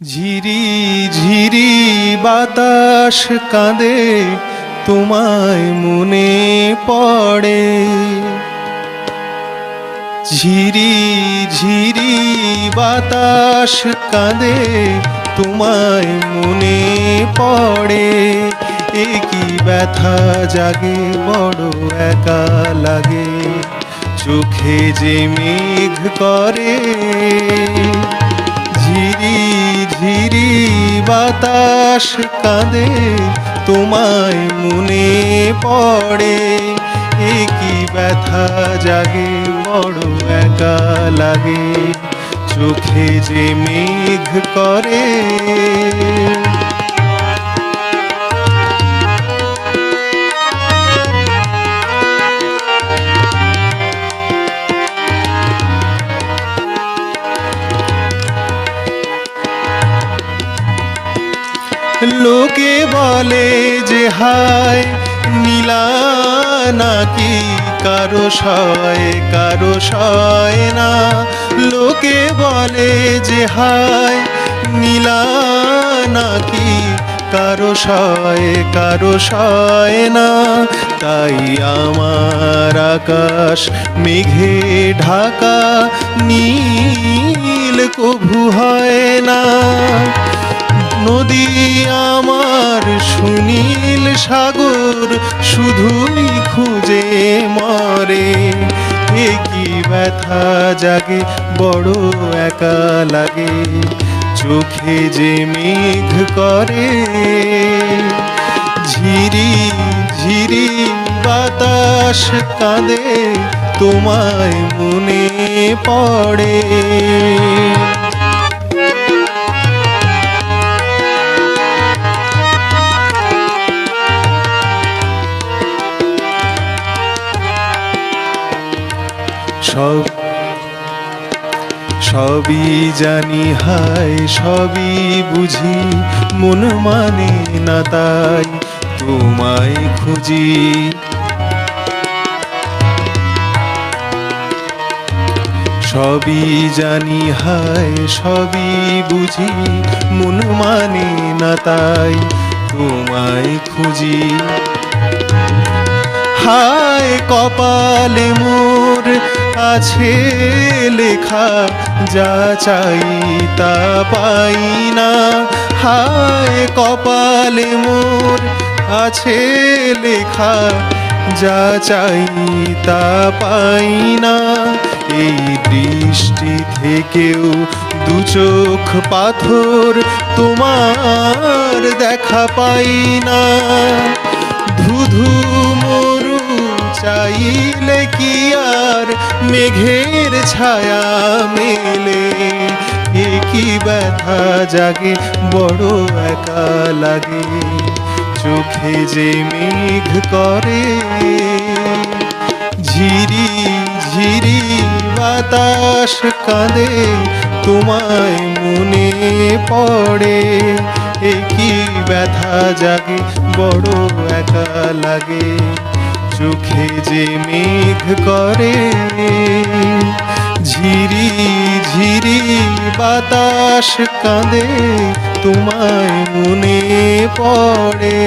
ঝিরি ঝিরি বাতাস কাঁদে, তোমায় মনে পড়ে। ঝিরি ঝিরি বাতাস কাঁদে, তোমায় মনে পড়ে। এ কি ব্যথা জাগে, বড় একা লাগে, চোখে যে মেঘ করে। ঝিরি ঝিরি বাতাস কাঁদে, তোমায় মনে পড়ে। এ কি ব্যথা জাগে, বড় একা লাগে, চোখে যে মেঘ করে। লোকে বলে যে হায় নীলা নাকি কারো সয় না। লোকে বলে যে হায় নীলা নাকি কারো সয় না। তাই আমার আকাশ মেঘে ঢাকা, নীল কভু হয় না। নদী আমার সুনীল সাগর, শুধুই খুঁজে মরে। এ কি ব্যথা জাগে, বড় একা লাগে, চোখে যে মেঘ করে। ঝিরি ঝিরি বাতাস কাঁদে, তোমায় মনে পড়ে। সবই জানি হায়, সবই বুঝি, মন মানে না তাই তোমায় খুঁজি। সবই জানি হায়, সবই বুঝি, মন মানে না তাই তোমায় খুঁজি। হায় কপালে মোর আছে লেখা, যা চাই তা পাই না। হায় কপালে মোর আছে লেখা, যা চাই তা পাই না। এই দৃষ্টি থেকেও দু চোখ পাথর, তোমার দেখা পাই না। ধুধু মরু চাইলে কি আর মেঘের ছায়া মেলে। এ কি ব্যথা জাগে, বড় একা লাগে, চোখে যে মেঘ করে। ঝিরি ঝিরি বাতাস কাঁদে, তোমায় মনে পড়ে। এ কি ব্যথা জাগে, বড় একা লাগে, চোখে যে মেঘ করে। ঝিরি ঝিরি বাতাস কাঁদে, তোমায় মনে পড়ে।